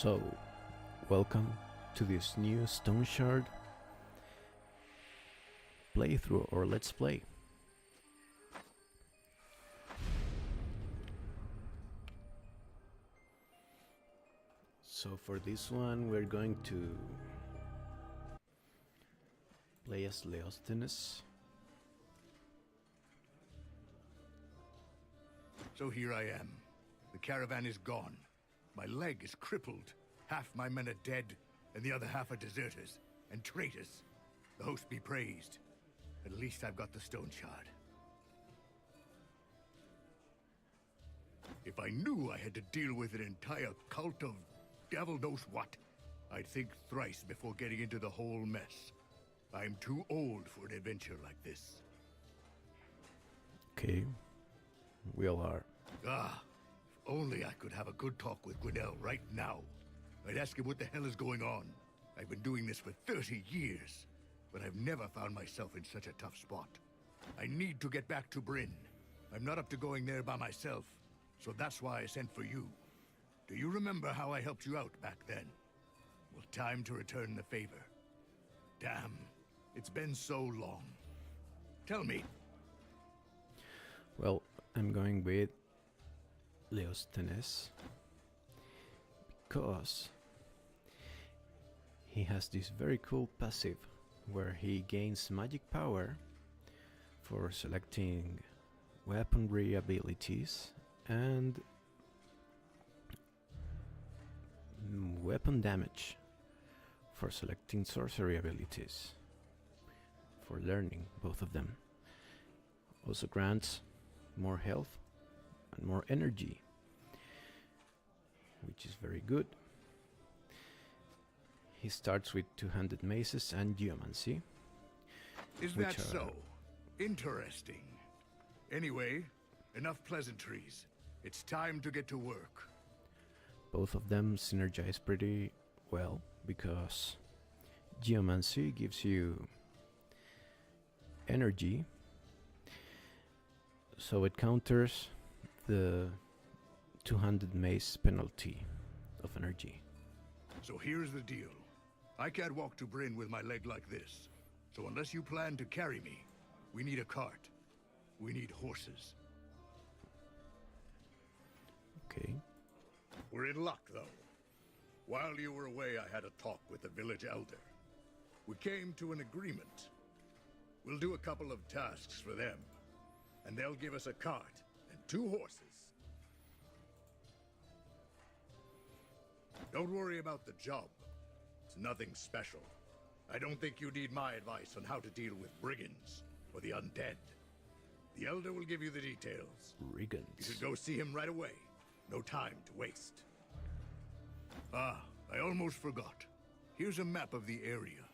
So, welcome to this new Stoneshard playthrough or let's play. So for this one we're going to play as Leosthenes. So here I am. The caravan is gone. My leg is crippled. Half my men are dead, and the other half are deserters and traitors. The host be praised. At least I've got the Stoneshard. If I knew I had to deal with an entire cult of devil knows what, I'd think thrice before getting into the whole mess. I'm too old for an adventure like this. Okay, we all are. Ah, if only I could have a good talk with Grinnell right now. I'd ask him what the hell is going on. I've been doing this for 30 years, but I've never found myself in such a tough spot. I need to get back to Bryn. I'm not up to going there by myself, so that's why I sent for you. Do you remember how I helped you out back then? Well, time to return the favor. Damn, it's been so long. Tell me. Well, I'm going with Leosthenes because he has this very cool passive where he gains magic power for selecting weaponry abilities and weapon damage for selecting sorcery abilities, for learning both of them. Also grants more health and more energy, which is very good. He starts with two-handed maces and geomancy. Is that so? Interesting. Anyway, enough pleasantries. It's time to get to work. Both of them synergize pretty well because geomancy gives you energy, so it counters the two-handed mace penalty of energy. So here's the deal. I can't walk to Bryn with my leg like this. So unless you plan to carry me, we need a cart. We need horses. Okay. We're in luck, though. While you were away, I had a talk with the village elder. We came to an agreement. We'll do a couple of tasks for them, and they'll give us a cart and 2 horses. Don't worry about the job. It's nothing special. I don't think you need my advice on how to deal with brigands or the undead. The elder will give you the details. Brigands. You should go see him right away. No time to waste. Ah, I almost forgot. Here's a map of the area.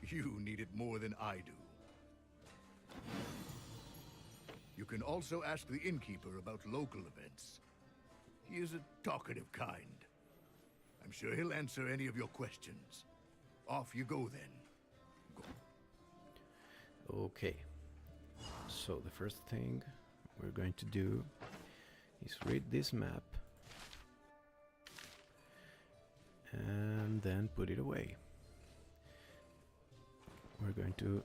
You need it more than I do. You can also ask the innkeeper about local events. He is a talkative kind. I'm sure he'll answer any of your questions. Off you go then. Go. Okay. So the first thing we're going to do is read this map and then put it away. We're going to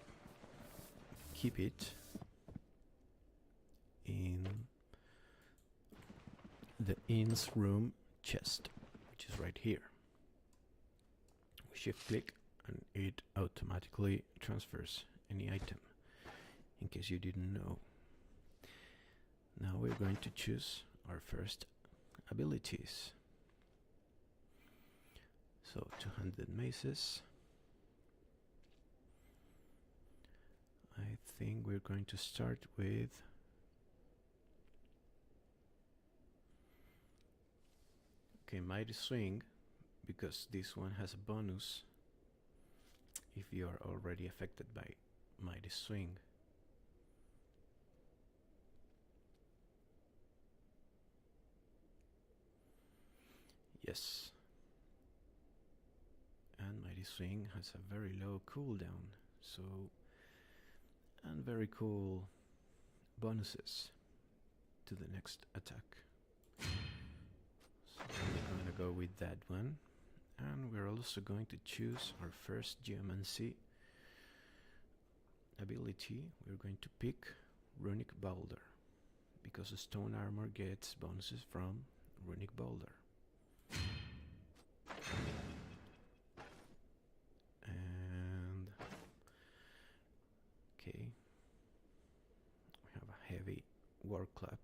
keep it in the inn's room chest, which is right here. We shift click and it automatically transfers any item, in case you didn't know. Now we're going to choose our first abilities. So two-handed maces. I think we're going to start with Mighty Swing, because this one has a bonus if you are already affected by Mighty Swing. Yes. And Mighty Swing has a very low cooldown, so, and very cool bonuses to the next attack. So I'm gonna go with that one. And we're also going to choose our first Geomancy ability. We're going to pick Runic Boulder, because the stone armor gets bonuses from Runic Boulder. And okay, we have a heavy war club.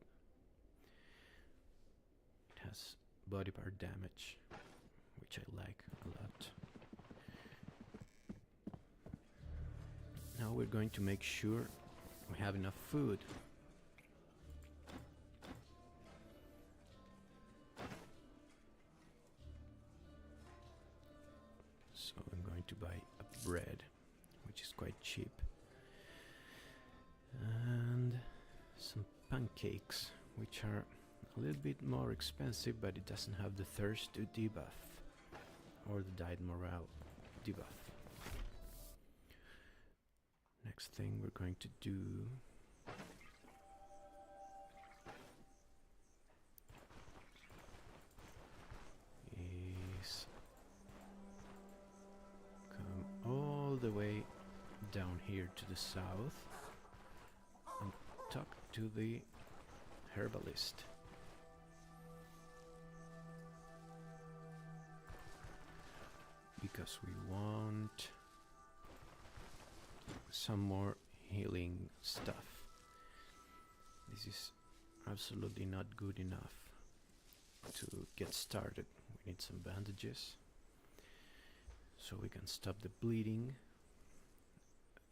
It has body part damage, which I like a lot. Now we're going to make sure we have enough food. So I'm going to buy a bread, which is quite cheap, and some pancakes, which are a little bit more expensive, but it doesn't have the thirst to debuff or the died morale debuff. Next thing we're going to do is come all the way down here to the south and talk to the herbalist. Because we want some more healing stuff. This is absolutely not good enough to get started. We need some bandages so we can stop the bleeding,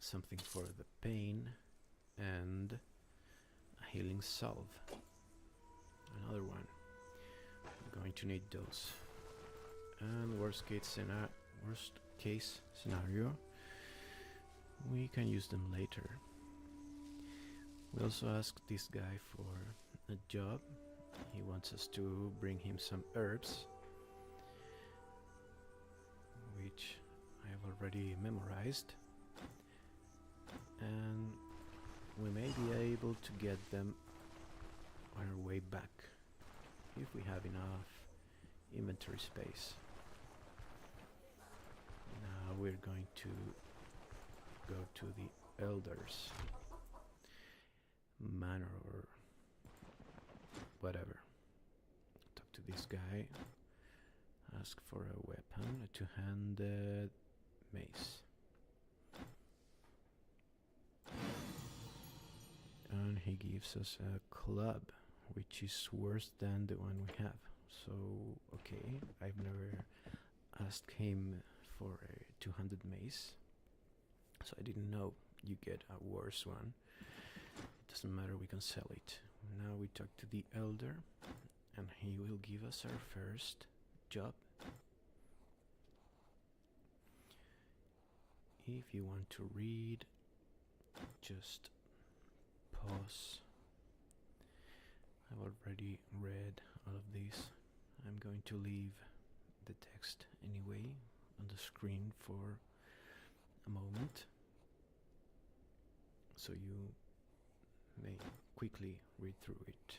something for the pain, and a healing salve. Another one. We're going to need those. And worst case scenario, we can use them later. We also asked this guy for a job. He wants us to bring him some herbs, which I have already memorized, and we may be able to get them on our way back if we have enough inventory space. Now we're going to go to the Elders manor or whatever. Talk to this guy. Ask for a weapon, a two-handed mace. And he gives us a club, which is worse than the one we have. So, okay, I've never asked him for a two-handed mace, so I didn't know you get a worse one. It doesn't matter, we can sell it. Now we talk to the Elder, and he will give us our first job. If you want to read, just pause. I've already read all of these. I'm going to leave the text anyway on the screen for a moment, so you may quickly read through it.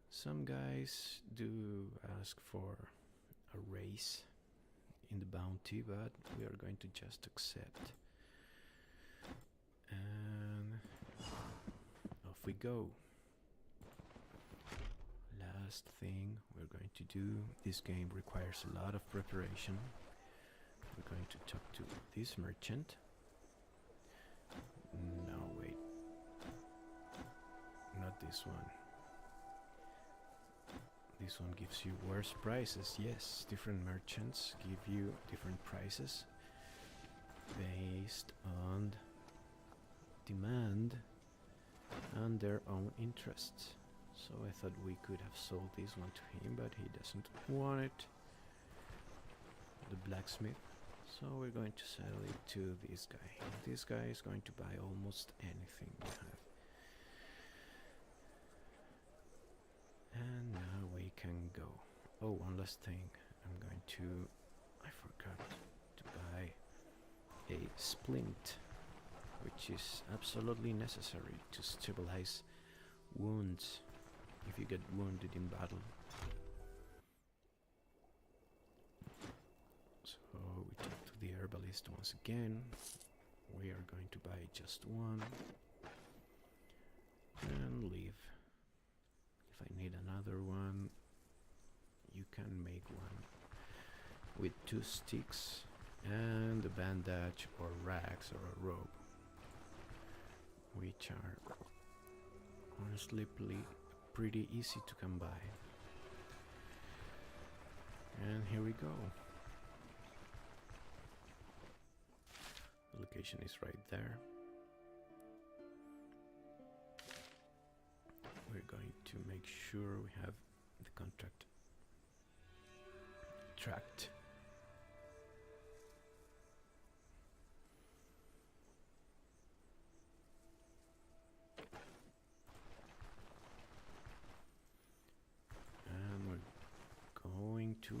Some guys do ask for a raise in the bounty, but we are going to just accept. And off we go. Last thing we're going to do, this game requires a lot of preparation. We're going to talk to this merchant. No, wait. Not this one. This one gives you worse prices. Yes, different merchants give you different prices based on demand and their own interests. So I thought we could have sold this one to him, but he doesn't want it. The blacksmith. So we're going to sell it to this guy. This guy is going to buy almost anything we have. And now we can go. Oh, one last thing. I'm going to... I forgot to buy a splint, which is absolutely necessary to stabilize wounds if you get wounded in battle. herbalist once again. We are going to buy just one and leave. If I need another one, you can make one with 2 sticks and a bandage or rags or a robe, which are honestly pretty easy to come by. And here we go. The location is right there. We're going to make sure we have the contract tracked. And we're going to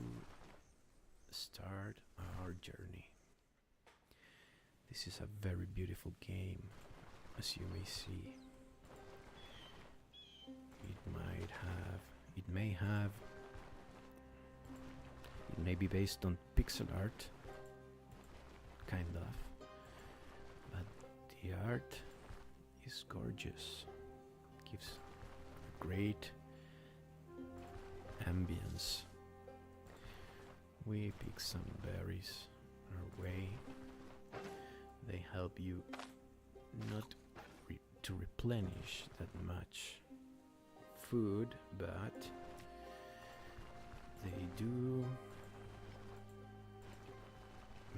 start our journey. This is a very beautiful game, as you may see. It may be based on pixel art, kind of, but the art is gorgeous. Gives a great ambience. We pick some berries on our way. They help you not to replenish that much food, but they do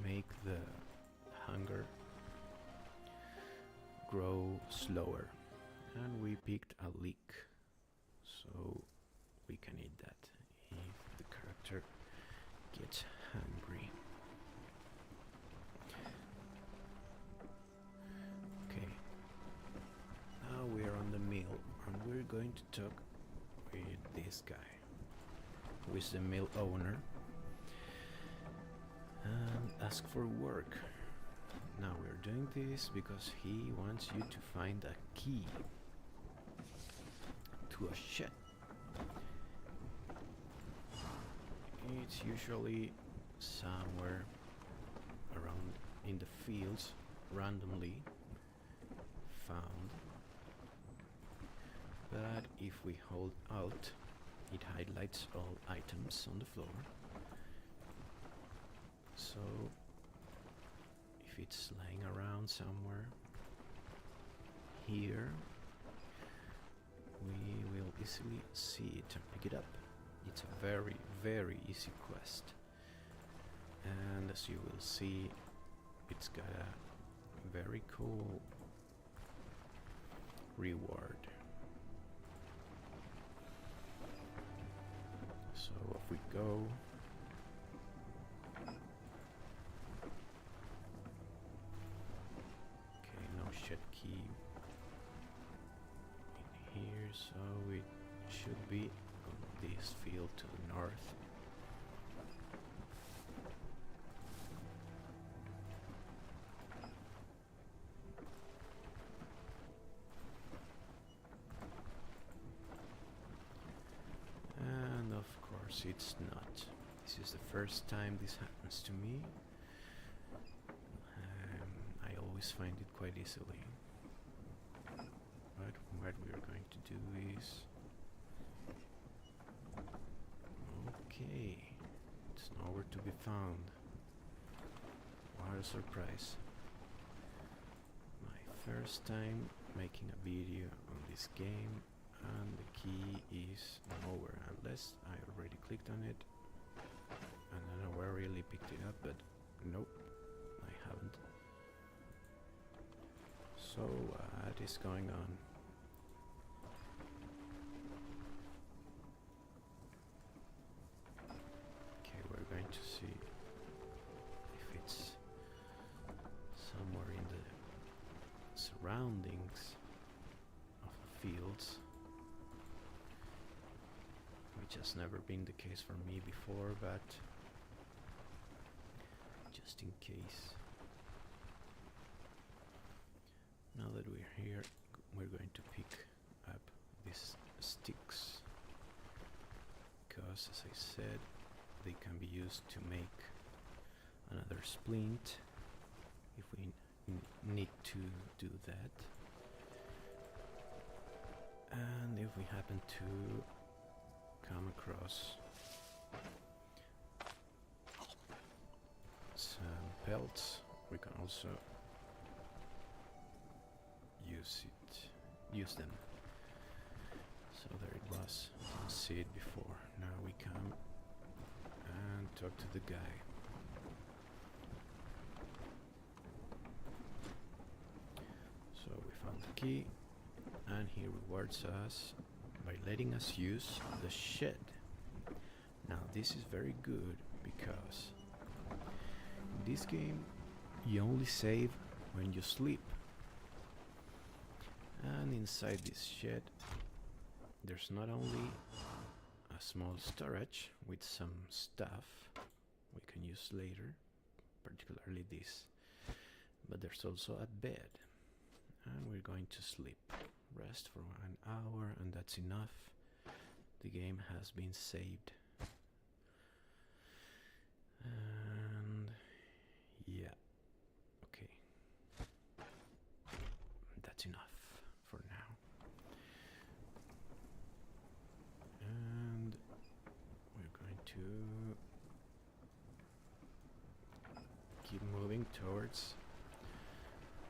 make the hunger grow slower. And we picked a leek, so we can eat that if the character gets hungry. Okay, now we're on the mill, and we're going to talk with this guy, who is the mill owner, and ask for work. Now we're doing this because he wants you to find a key to a shed. It's usually somewhere around in the fields, randomly found. But if we hold Alt, it highlights all items on the floor. So if it's lying around somewhere here, we will easily see it and pick it up. It's a very, very easy quest. And as you will see, it's got a very cool reward. So off we go. Okay, no shed key in here, so it should be on this field to the north. And of course it's not. This is the first time this happens to me. I always find it quite easily. But what we are going to do is... Okay, it's nowhere to be found. What a surprise. My first time making a video on this game, and the key is nowhere, unless I already clicked on it and then I really picked it up, but nope, I haven't. So what is going on? Okay, we're going to see if it's somewhere in the surroundings of the fields, which has never been the case for me before, but just in case. Now that we're here, we're going to pick up these sticks, because as I said, they can be used to make another splint if we need to do that. And if we happen to come across some pelts, we can also use them. So there it was. Didn't see it before. Now we come and talk to the guy. So we found the key, and he rewards us by letting us use the shed. Now this is very good because in this game you only save when you sleep. And inside this shed there's not only a small storage with some stuff we can use later, particularly this, but there's also a bed, and we're going to sleep, rest for 1 hour, and that's enough. The game has been saved. And yeah, okay, that's enough for now. And we're going to keep moving towards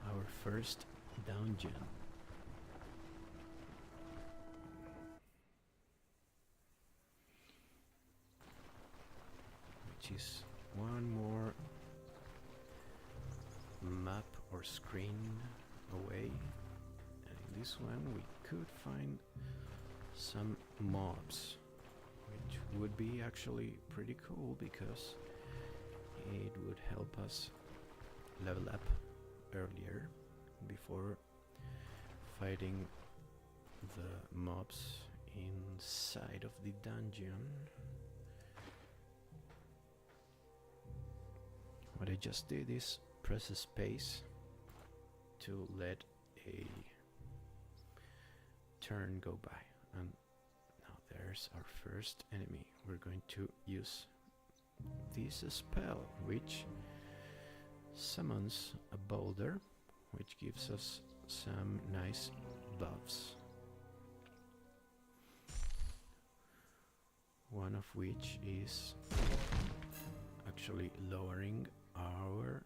our first dungeon. Which is one more map or screen away. And in this one we could find some mobs, which would be actually pretty cool because it would help us level up earlier before fighting the mobs inside of the dungeon. What I just did is press a space to let a turn go by, and now there's our first enemy. We're going to use this spell, which summons a boulder, which gives us some nice buffs, one of which is actually lowering our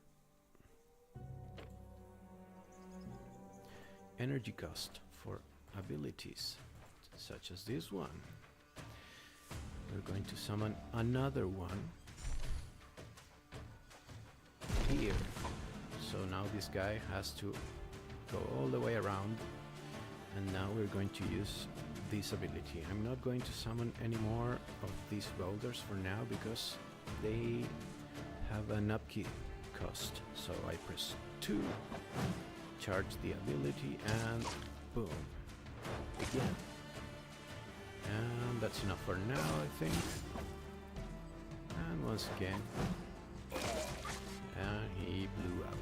energy cost for abilities, such as this one. We're going to summon another one here. So now this guy has to go all the way around, and now we're going to use this ability. I'm not going to summon any more of these boulders for now because they have an upkeep cost. So I press 2, charge the ability, and boom, again. And that's enough for now, I think. And once again, and he blew up.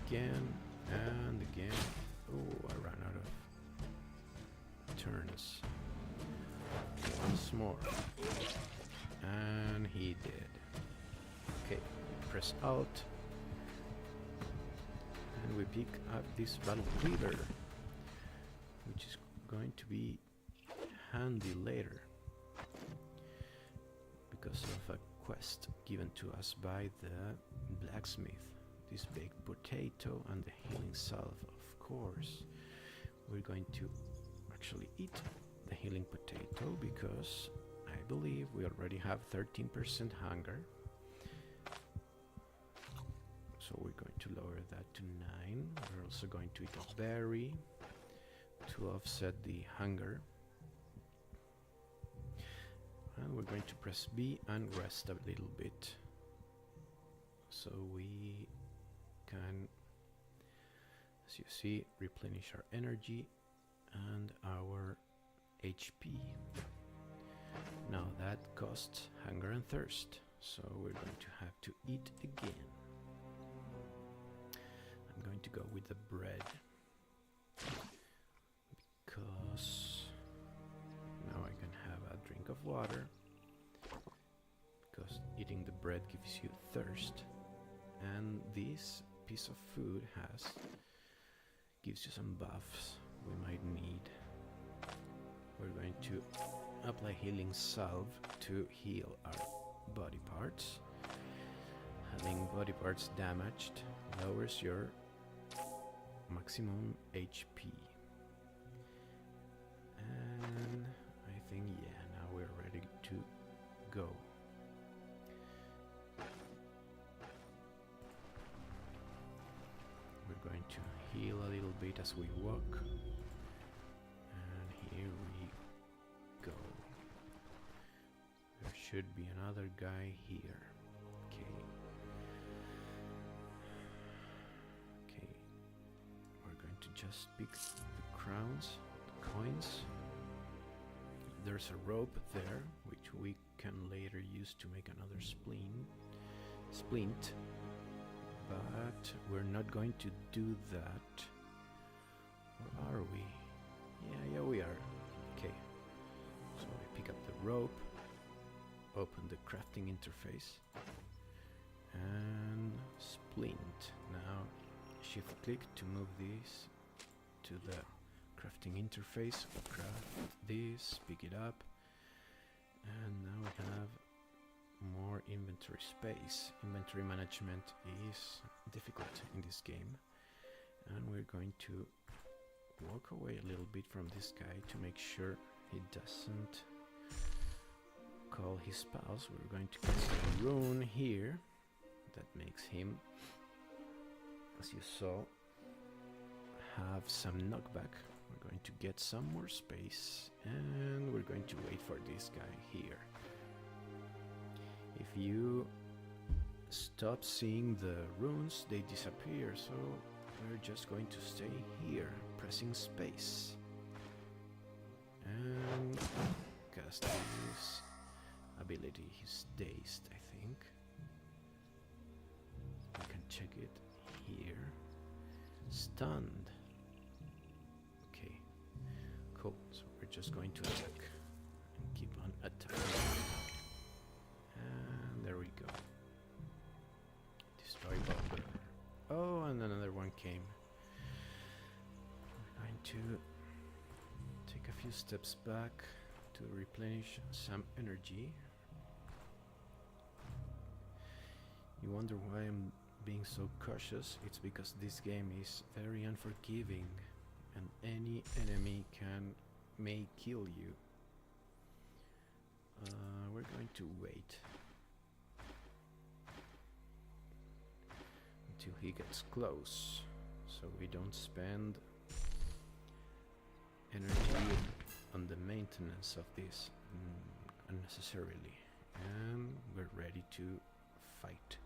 Again and again. Oh, I ran out of turns. Once more. And he did. Okay, press Alt. And we pick up this battle cleaver, which is going to be handy later because of a quest given to us by the blacksmith. This baked potato and the healing salve, of course. We're going to actually eat the healing potato because I believe we already have 13% hunger. So we're going to lower that to 9. We're also going to eat a berry to offset the hunger. And we're going to press B and rest a little bit, so we can, as you see, replenish our energy and our HP. Now that costs hunger and thirst, so we're going to have to eat again. I'm going to go with the bread because now I can have a drink of water bread gives you thirst, and this piece of food gives you some buffs we might need. We're going to apply healing salve to heal our body parts. Having body parts damaged lowers your maximum HP. And I think, yeah, now we're ready to go. We're going to heal a little bit as we walk. And here we go. There should be another guy here. Okay. Okay. We're going to just pick the crowns, the coins. There's a rope there, which we can later use to make another splint. But we're not going to do that. Or are we? Yeah, we are. Okay. So we pick up the rope, open the crafting interface, and splint. Now shift click to move this to the crafting interface. Craft this, pick it up, and now we have more inventory space. Inventory management is difficult in this game, and we're going to walk away a little bit from this guy to make sure he doesn't call his spouse. We're going to cast a rune here that makes him, as you saw, have some knockback. We're going to get some more space, and we're going to wait for this guy here. If you stop seeing the runes, they disappear, so we're just going to stay here, pressing space. And cast his ability. He's dazed, I think. We can check it here. Stunned. Okay, cool. So we're just going to attack and keep on attacking. And there we go. Destroy Aldor. Oh, and another one came. We're going to take a few steps back to replenish some energy. You wonder why I'm being so cautious? It's because this game is very unforgiving, and any enemy may kill you. We're going to wait until he gets close, so we don't spend energy on the maintenance of this unnecessarily. And we're ready to fight.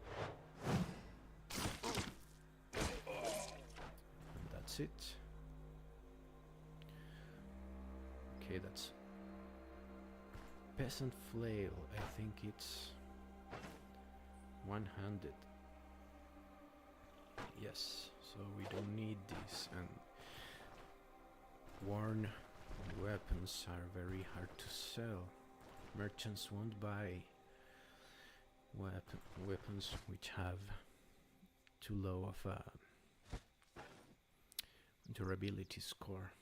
And that's it. Okay, that's peasant flail. I think it's one-handed. Yes, so we don't need this, and worn weapons are very hard to sell. Merchants won't buy weapons which have too low of a durability score.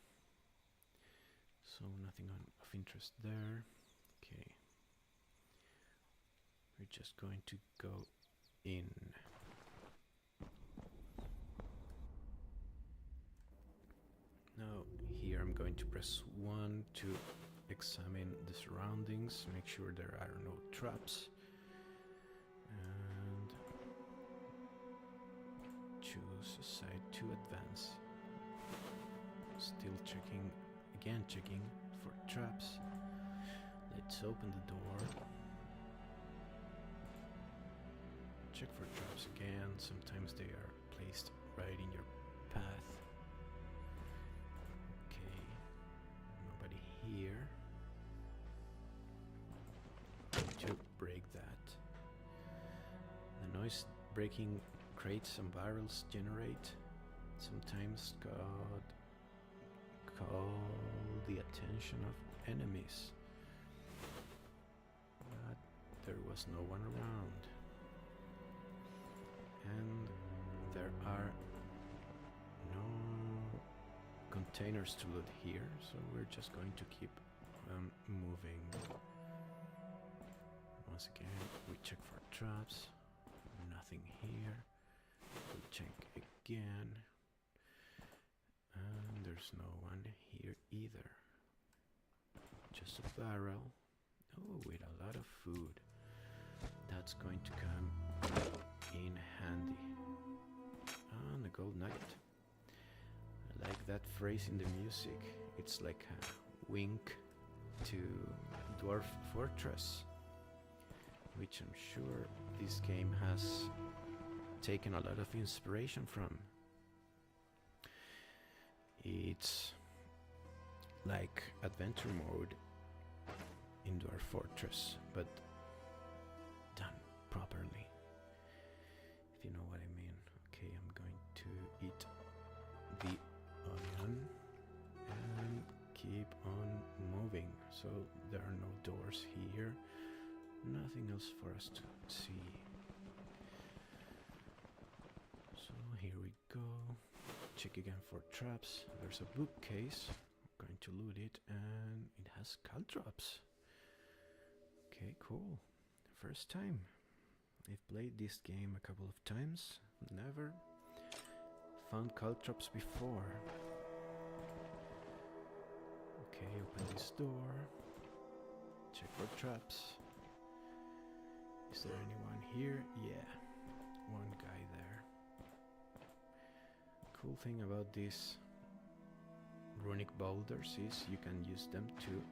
So nothing of interest there. Okay. We're just going to go in. Now here I'm going to press 1 to examine the surroundings, make sure there are no traps, and choose a side to advance. Still checking for traps. Let's open the door. Check for traps again. Sometimes they are placed right in your path. Okay, nobody here. To break that. The noise breaking crates and barrels generate sometimes call the attention of enemies. But there was no one around. And there are no containers to loot here, so we're just going to keep moving. Once again, we check for traps. Nothing here. We check again. And there's no one here either. Just a barrel. Oh, with a lot of food. That's going to come in handy. And a gold nugget. I like that phrase in the music. It's like a wink to Dwarf Fortress, which I'm sure this game has taken a lot of inspiration from. It's like adventure mode in Dwarf Fortress, but done properly, if you know what I mean. Okay, I'm going to eat the onion and keep on moving. So there are no doors here, nothing else for us to see. So here we go. Check again for traps. There's a bookcase. I'm going to loot it, and it has caltrops. Okay, cool. First time. I've played this game a couple of times. Never found caltrops before. Okay, open this door. Check for traps. Is there anyone here? Yeah, one guy there. Cool thing about these runic boulders is you can use them to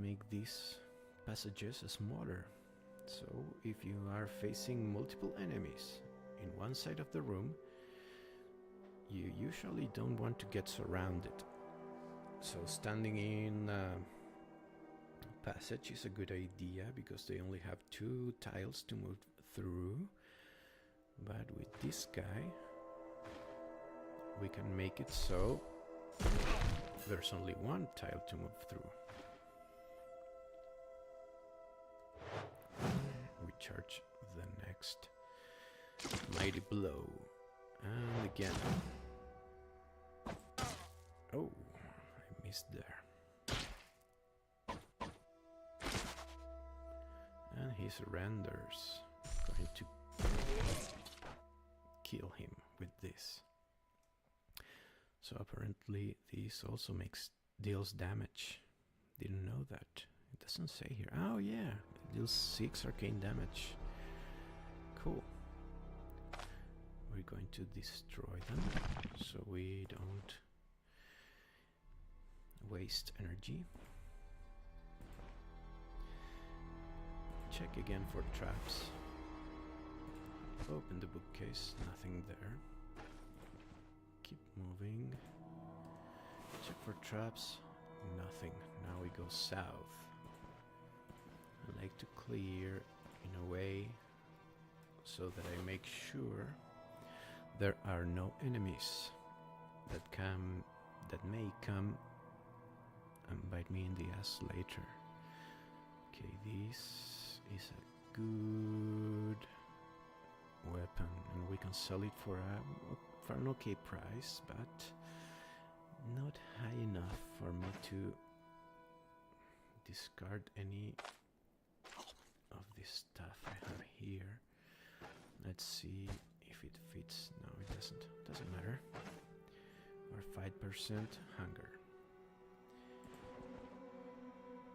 make these passages smaller. So if you are facing multiple enemies in one side of the room, you usually don't want to get surrounded. So standing in a passage is a good idea because they only have 2 tiles to move through. But with this guy, we can make it so there's only 1 tile to move through. We charge the next mighty blow. And again. Oh, I missed there. And he surrenders. Going to kill him with this. So apparently this also deals damage. Didn't know that. It doesn't say here. Oh yeah, it deals 6 arcane damage. Cool. We're going to destroy them so we don't waste energy. Check again for traps. Open the bookcase, nothing there. Keep moving. Check for traps, nothing. Now we go south. I like to clear in a way so that I make sure there are no enemies that may come and bite me in the ass later. Okay, this is a good weapon, and we can sell it for an okay price, but not high enough for me to discard any of this stuff I have here. Let's see if it fits. No, it doesn't matter. Or 5% hunger.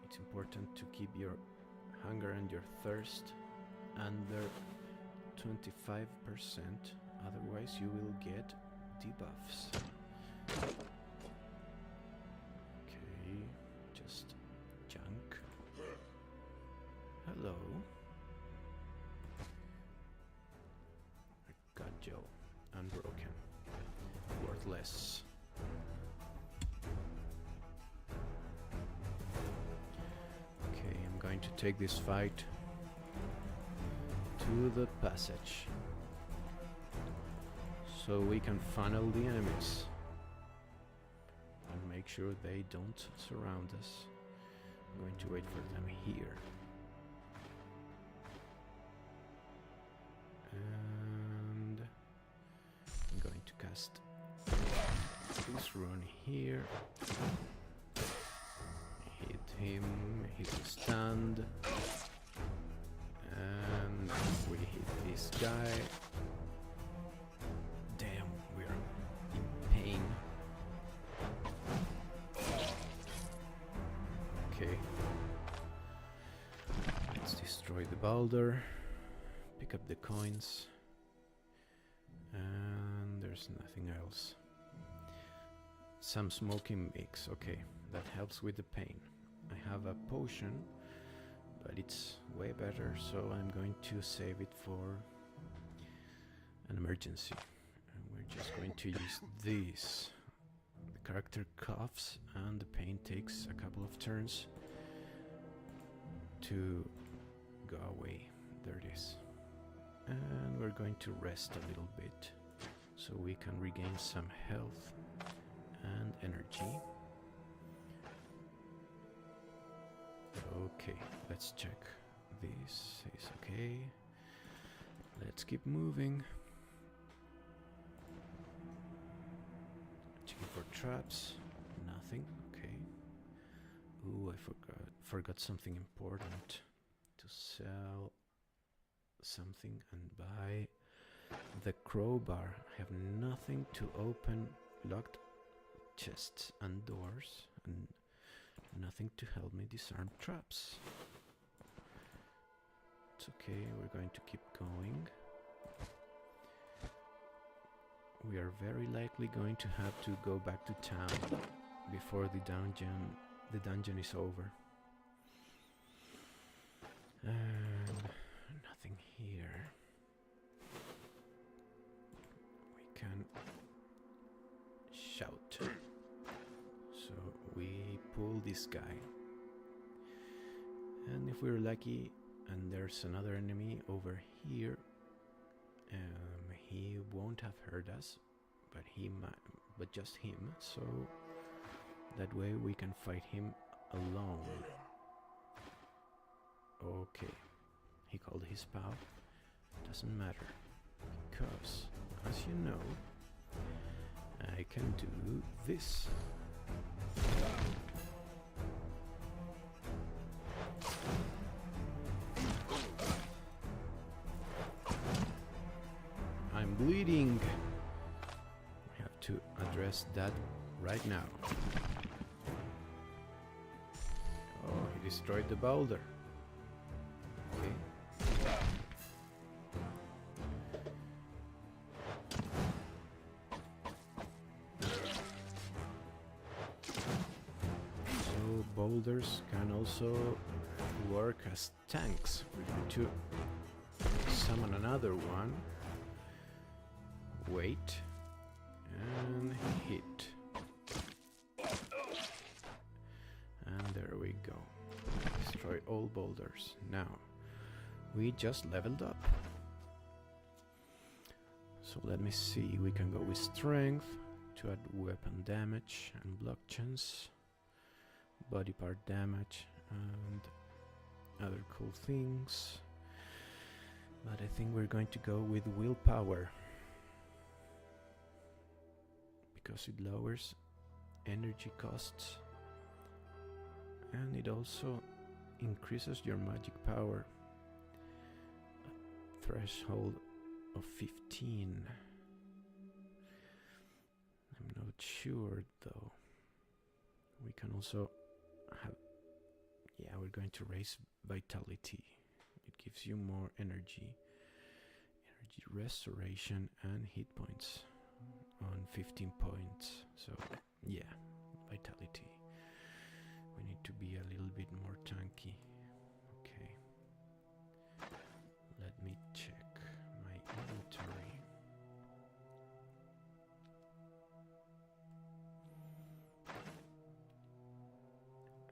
It's important to keep your hunger and your thirst under 25%, otherwise you will get debuffs. Okay, just junk. Hello. I got Joe. Unbroken. Worthless. Okay, I'm going to take this fight to the passage so we can funnel the enemies and make sure they don't surround us. I'm going to wait for them here. cast this rune here. Hit him, he's stunned. And we hit this guy. Damn, we're in pain. Okay. Let's destroy the boulder. Pick up the coins. And there's nothing else. Some smoking mix. Okay, that helps with the pain. I have a potion, but it's way better, so I'm going to save it for an emergency. And we're just going to use this. The character coughs and the pain takes a couple of turns to go away. There it is. And we're going to rest a little bit so we can regain some health and energy. Okay, let's check. This is okay. Let's keep moving. Checking for traps. Nothing. Okay. Ooh, I forgot something important. To sell something and buy the crowbar. I have nothing to open locked chests and doors, and nothing to help me disarm traps. It's okay, we're going to keep going. We are very likely going to have to go back to town before the dungeon is over. And nothing here. We can shout. So we pull this guy. And if we're lucky and there's another enemy over here, he won't have heard us, but he might, but just him, so that way we can fight him alone. Okay, he called his pal. Doesn't matter, because, as you know, I can do this. I'm bleeding. We have to address that right now. Oh, he destroyed the boulder. Okay. So boulders can also work as tanks. We're going to summon another one. Wait and hit, and there we go. Destroy all boulders. Now we just leveled up, so let me see. We can go with strength to add weapon damage and block chance, body part damage, and other cool things, but I think we're going to go with willpower, because it lowers energy costs and it also increases your magic power. A threshold of 15. I'm not sure though. We can also have, yeah, we're going to raise vitality. It gives you more energy restoration and hit points on 15 points. So yeah, vitality. We need to be a little bit more tanky. Okay, let me check my inventory.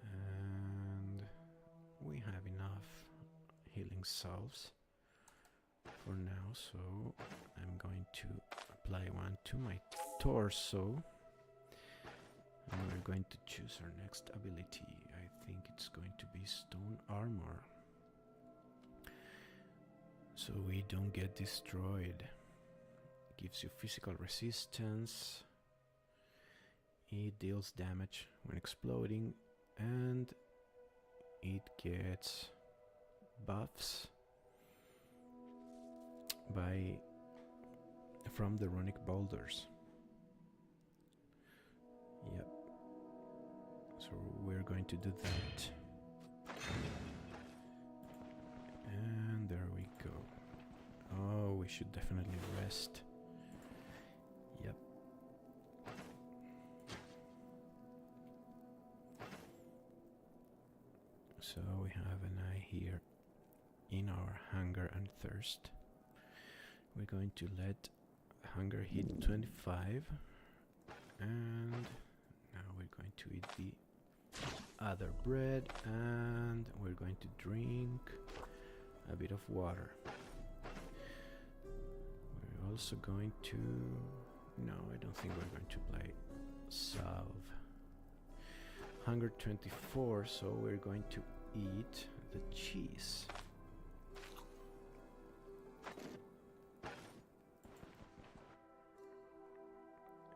And we have enough healing salves for now, so I'm going to apply one to my torso, and we're going to choose our next ability. I think it's going to be stone armor, so we don't get destroyed. It gives you physical resistance. It deals damage when exploding, and it gets buffs from the runic boulders. Yep. So we're going to do that. And there we go. Oh, we should definitely rest. Yep. So we have an eye here in our hunger and thirst. We're going to let hunger hit 25, and now we're going to eat the other bread, and we're going to drink a bit of water. We're also going to... no, I don't think we're going to play salve. Hunger 24, so we're going to eat the cheese.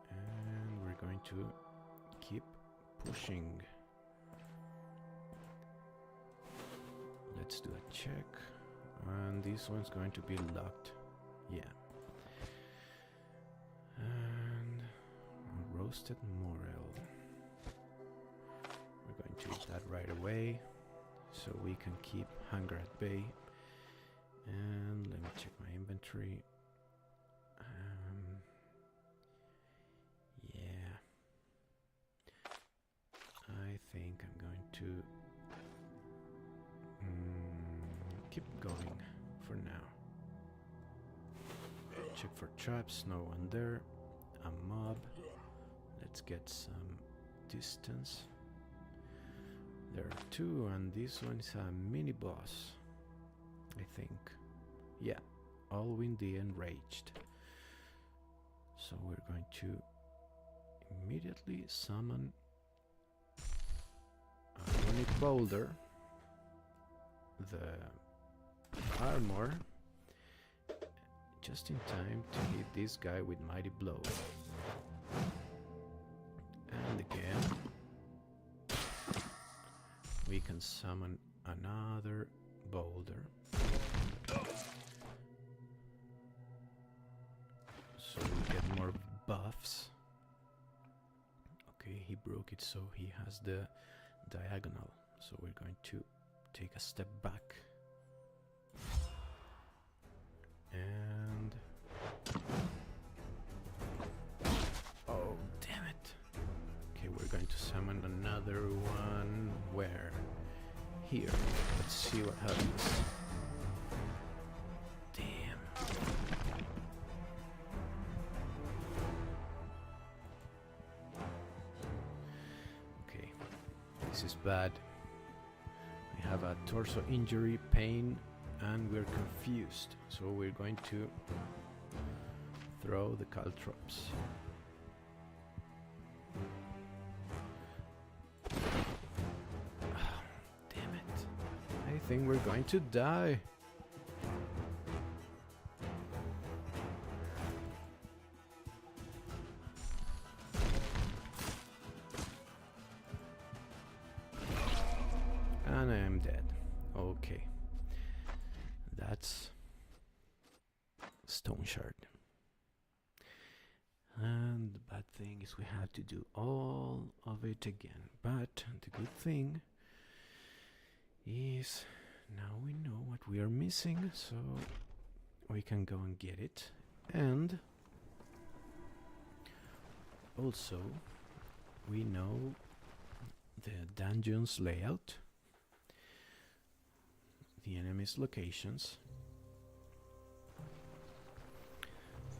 And we're going to keep pushing. Let's do a check. And this one's going to be locked. Yeah. And roasted morel. We're going to eat that right away, so we can keep hunger at bay. And let me check my inventory. Yeah. I think I'm going to keep going for now. Check for traps, no one there. A mob. Let's get some distance. There are two, and this one is a mini boss, I think. Yeah, all windy and raged. So we're going to immediately summon a runic boulder, the armor, just in time to hit this guy with mighty blow. And again, we can summon another boulder. So we get more buffs. Okay, he broke it, so he has the diagonal. So we're going to take a step back. And... oh, damn it. Okay, we're going to summon another one. Where? Here. Let's see what happens. Damn. Okay, this is bad. We have a torso injury, pain, and we're confused. So we're going to throw the caltrops. I think we're going to die. And I am dead. Okay. That's Stoneshard. And the bad thing is we have to do all of it again. But the good thing is now we know what we are missing, so we can go and get it. And also we know the dungeon's layout, the enemy's locations,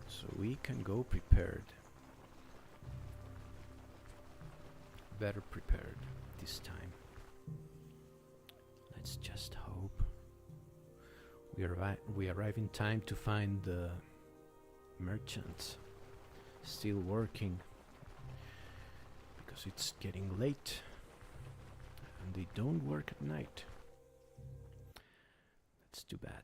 so we can go prepared, better prepared this time. Let's just hope we arrive in time to find the merchants still working, because it's getting late and they don't work at night. That's too bad.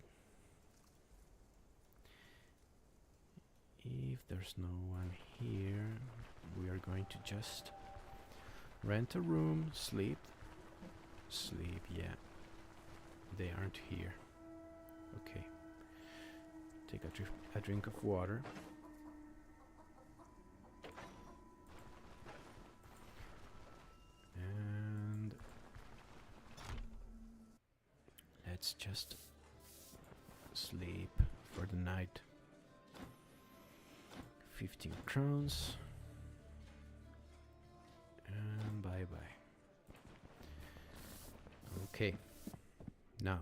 If there's no one here, we are going to just rent a room, sleep, yeah. They aren't here. Okay. Take a drink of water. And let's just sleep for the night. 15 crowns. And bye bye. Okay. Now.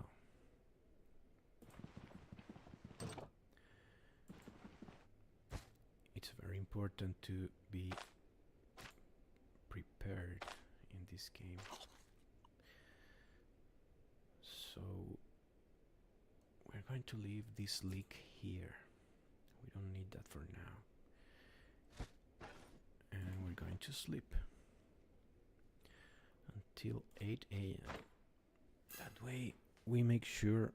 It's very important to be prepared in this game. So we're going to leave this leak here. We don't need that for now. And we're going to sleep until 8 a.m. That way we make sure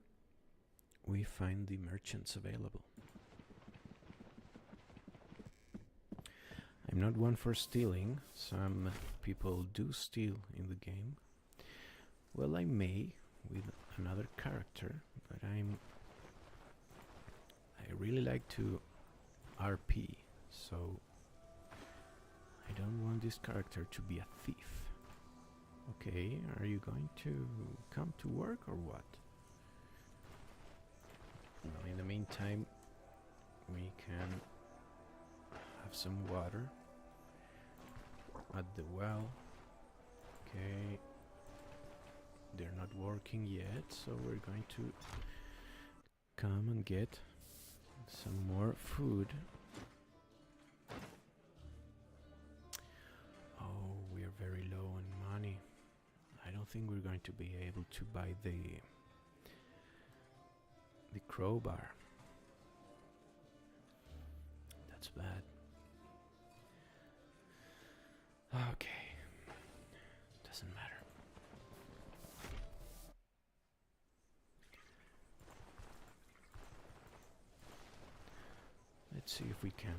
we find the merchants available. I'm not one for stealing. Some people do steal in the game. Well, I may with another character, but I really like to RP, so I don't want this character to be a thief. Okay, are you going to come to work or what? Well, in the meantime, we can have some water at the well. Okay, they're not working yet, so we're going to come and get some more food. Oh, we are very low on money. I don't think we're going to be able to buy the crowbar. That's bad. Okay, doesn't matter. Let's see if we can.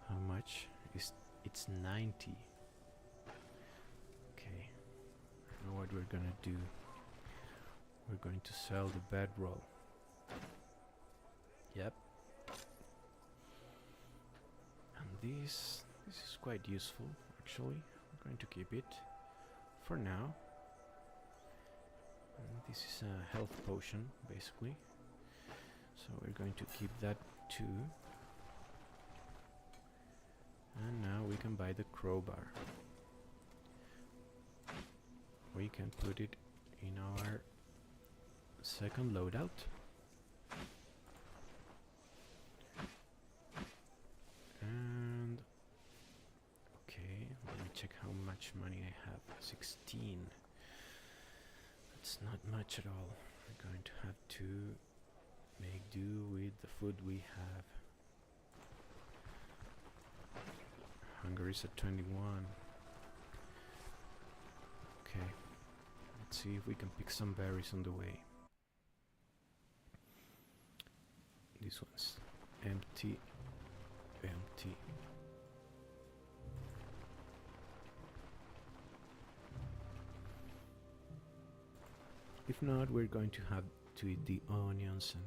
How much is it's 90. Okay, I know what we're gonna do. We're going to sell the bedroll. Yep. And this is quite useful actually. I'm going to keep it for now. And this is a health potion basically. So we're going to keep that too. And now we can buy the crowbar. We can put it in our second loadout. And okay, let me check how much money I have. 16. That's not much at all. We're going to have to make do with the food we have. Hunger is at 21. Okay, let's see if we can pick some berries on the way. This one's empty, empty. If not, we're going to have to eat the onions and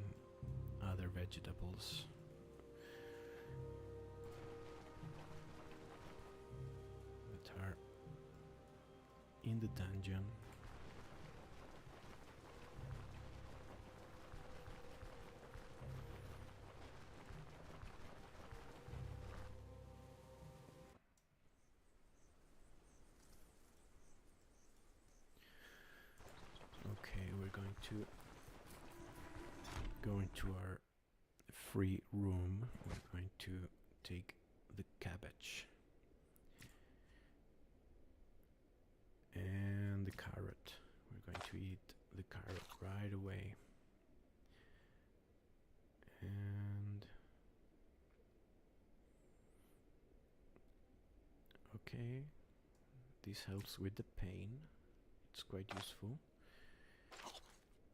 other vegetables. That are in the dungeon. Okay, we're going to go into our free room. We're going to take the cabbage and the carrot. We're going to eat the carrot right away. And okay, this helps with the pain. It's quite useful.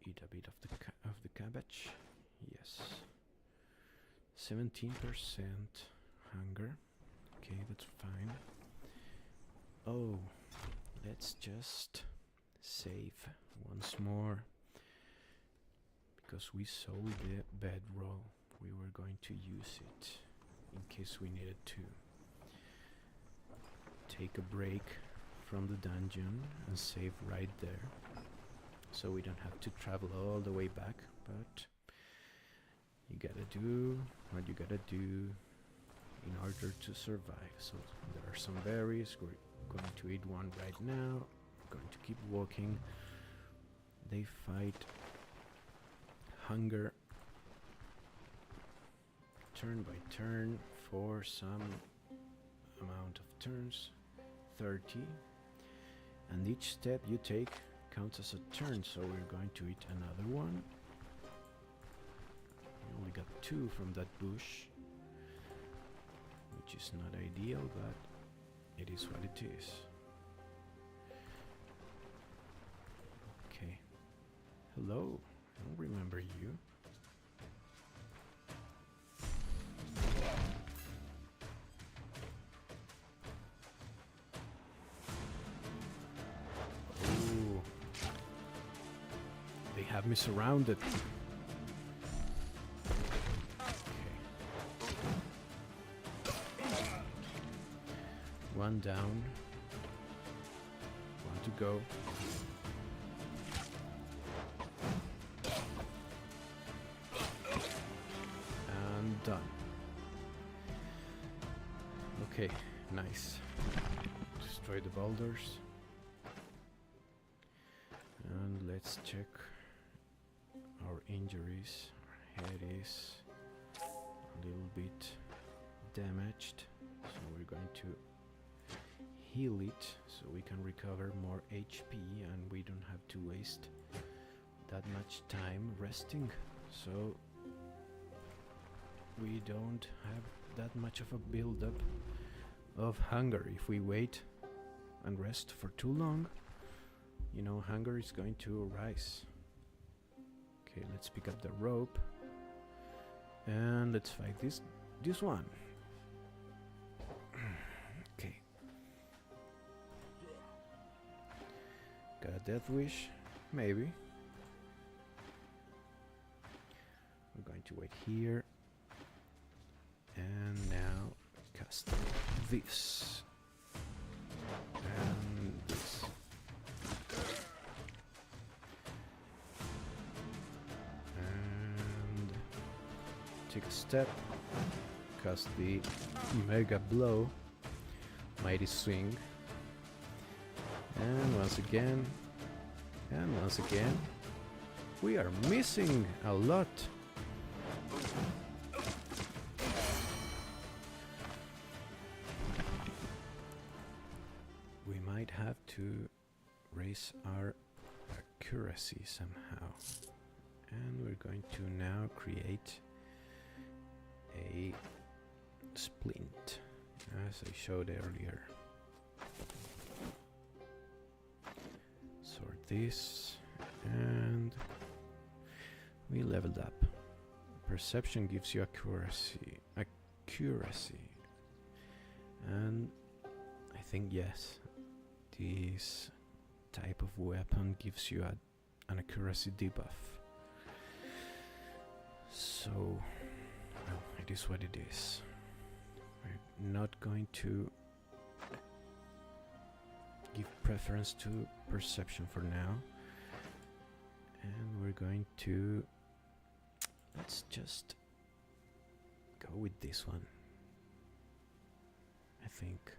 Eat a bit of the cabbage. Yes. 17% hunger. Okay, that's fine. Oh, let's just save once more. Because we sold the bedroll, we were going to use it in case we needed to take a break from the dungeon and save right there, so we don't have to travel all the way back. But you gotta do what you gotta do in order to survive. So there are some berries. We're going to eat one right now. We're going to keep walking. They fight hunger turn by turn for some amount of turns, 30, and each step you take counts as a turn, so we're going to eat another one. We only got 2 from that bush, which is not ideal, but it is what it is. Okay. Hello. I don't remember you. Oh. They have me surrounded. Okay. One down. One to go. Done. Okay, nice. Destroy the boulders. And let's check our injuries. Our head is a little bit damaged, so we're going to heal it so we can recover more HP and we don't have to waste that much time resting. So we don't have that much of a build-up of hunger. If we wait and rest for too long, you know, hunger is going to rise. Okay, let's pick up the rope and let's fight this one. Okay. Got a death wish? Maybe. We're going to wait here. And now cast this and this. And take a step, cast the Mega Blow, Mighty Swing, and once again, we are missing a lot. Have to raise our accuracy somehow, and we're going to now create a splint as I showed earlier. Sort this, and we leveled up. Perception gives you accuracy, and I think yes, this type of weapon gives you an accuracy debuff. So, well, it is what it is. We're not going to give preference to perception for now, and we're going to, let's just go with this one, I think.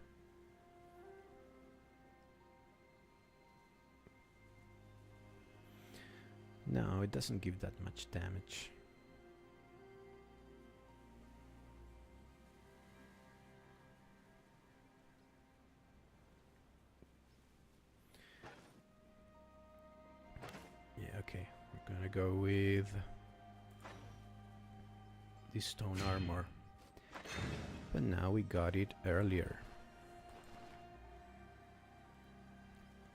No, it doesn't give that much damage. Yeah, okay. We're gonna go with the stone armor. But now we got it earlier.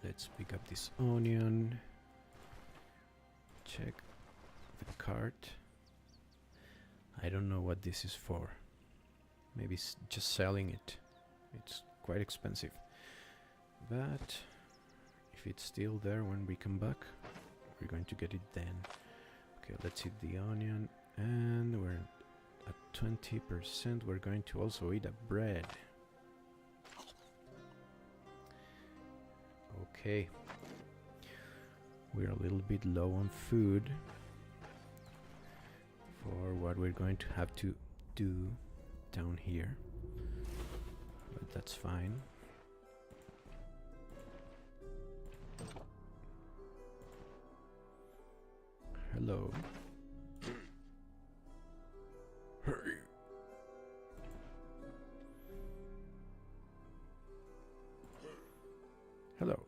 Let's pick up this onion. Check the cart. I don't know what this is for. Maybe just selling it. It's quite expensive. But if it's still there when we come back, we're going to get it then. Okay, let's eat the onion. And we're at 20%. We're going to also eat a bread. Okay. We're a little bit low on food for what we're going to have to do down here. But that's fine. Hello. Hey. Hello.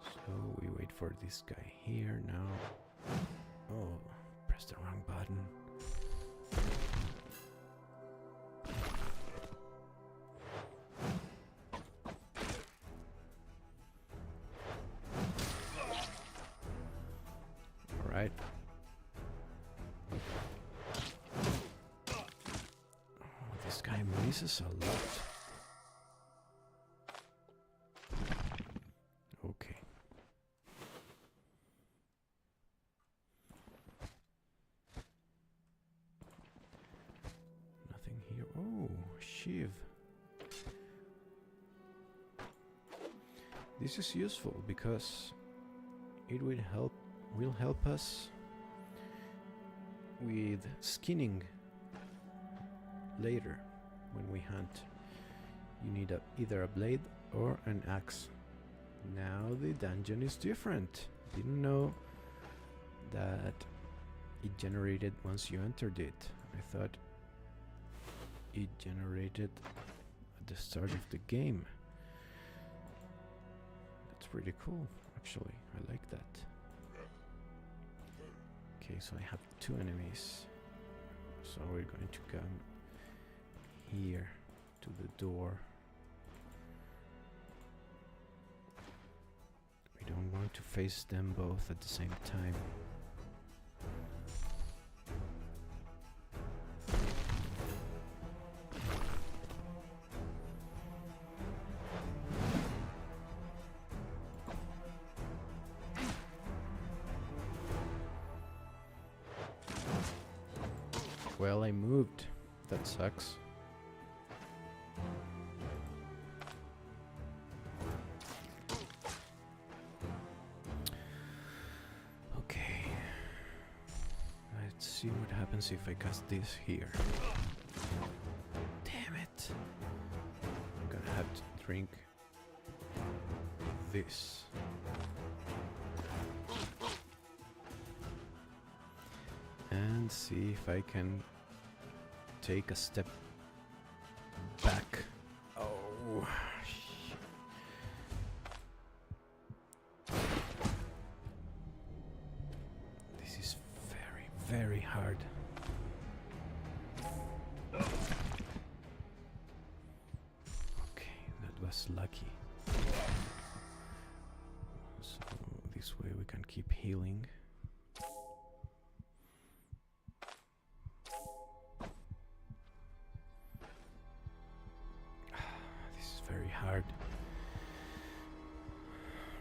So we wait for this guy here now. Oh, press the wrong button. All right. Oh, this guy misses a lot. Okay. Nothing here. Oh, Shiv. This is useful because it will help us with skinning later when we hunt. You need either a blade or an axe. Now the dungeon is different. Didn't know that it generated once you entered it. I thought it generated at the start of the game. That's pretty cool, actually. I like that. Okay, so I have 2 enemies. So we're going to come here to the door. We don't want to face them both at the same time. Well, I moved. That sucks. Okay. Let's see what happens if I cast this here. Damn it. I'm gonna have to drink this. And see if I can take a step back. Oh, this is very, very hard. Okay, that was lucky. So this way we can keep healing. Hard.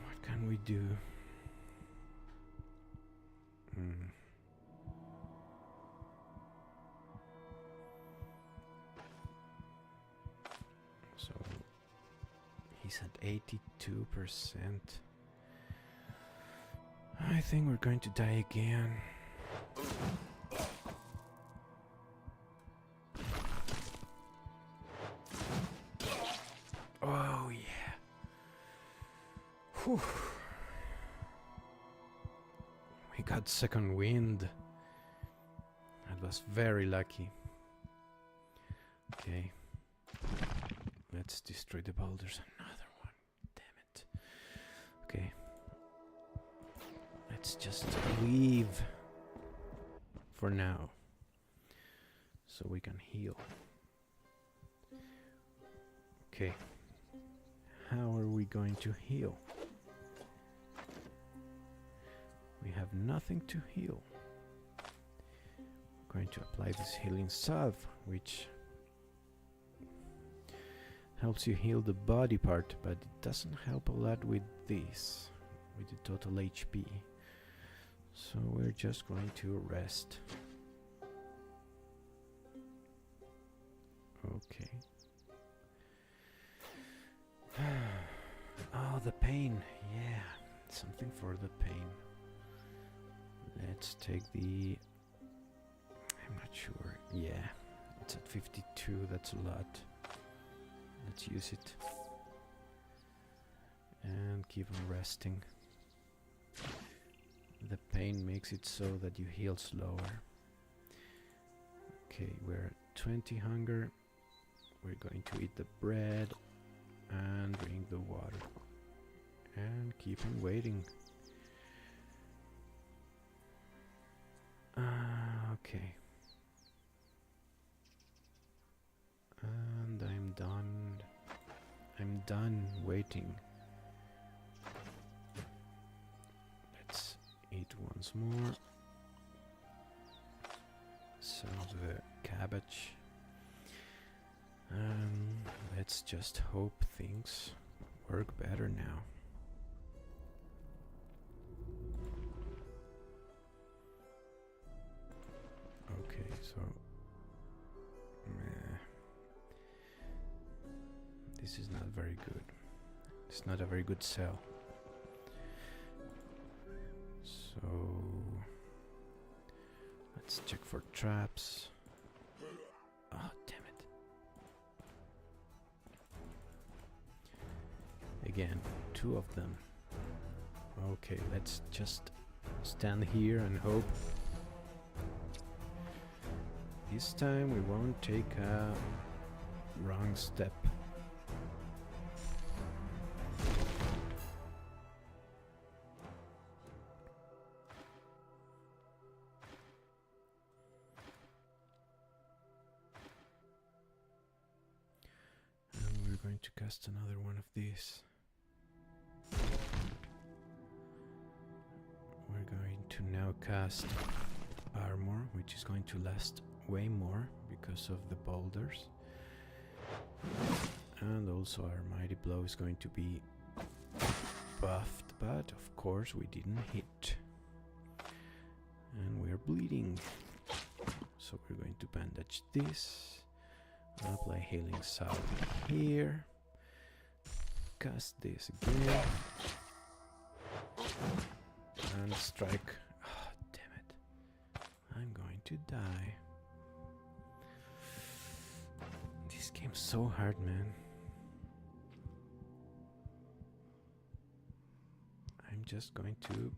What can we do? So he's at 82%. I think we're going to die again. Oh yeah. Whew. We got second wind. That was very lucky. Okay. Let's destroy the boulders. Another one. Damn it. Okay. Let's just leave for now. So we can heal. Okay. How are we going to heal? We have nothing to heal. Going to apply this healing salve, which helps you heal the body part, but it doesn't help a lot with this, with the total HP. So we're just going to rest. Okay. Oh, the pain. Yeah, something for the pain. Let's take the... I'm not sure. Yeah, it's at 52. That's a lot. Let's use it. And keep on resting. The pain makes it so that you heal slower. Okay, we're at 20 hunger. We're going to eat the bread and drink the water. And keep on waiting. Okay. And I'm done. I'm done waiting. Let's eat once more. Some of the cabbage. Let's just hope things work better now. Okay, so this is not very good. It's not a very good sell. So let's check for traps. Oh, damn it. Again, 2 of them. Okay, let's just stand here and hope. This time we won't take a wrong step. And we're going to cast another one of these. We're going to now cast armor, which is going to last way more because of the boulders. And also our mighty blow is going to be buffed, but of course we didn't hit. And we're bleeding. So we're going to bandage this. Apply healing salve here. Cast this again. And strike. Oh, damn it. I'm going to die. This game's so hard, man. I'm just going to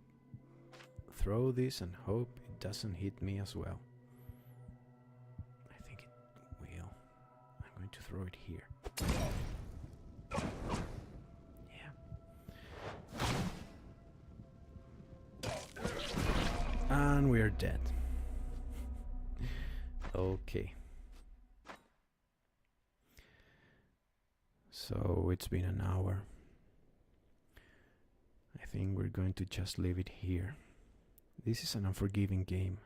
throw this and hope it doesn't hit me as well. I think it will. I'm going to throw it here. Yeah. And we are dead. Okay. So it's been an hour. I think we're going to just leave it here. This is an unforgiving game.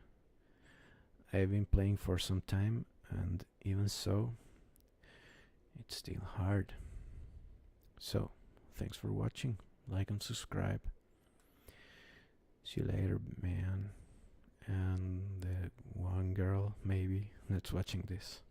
I've been playing for some time, and even so, it's still hard. So, thanks for watching. Like and subscribe. See you later, man. And the one girl, maybe, that's watching this.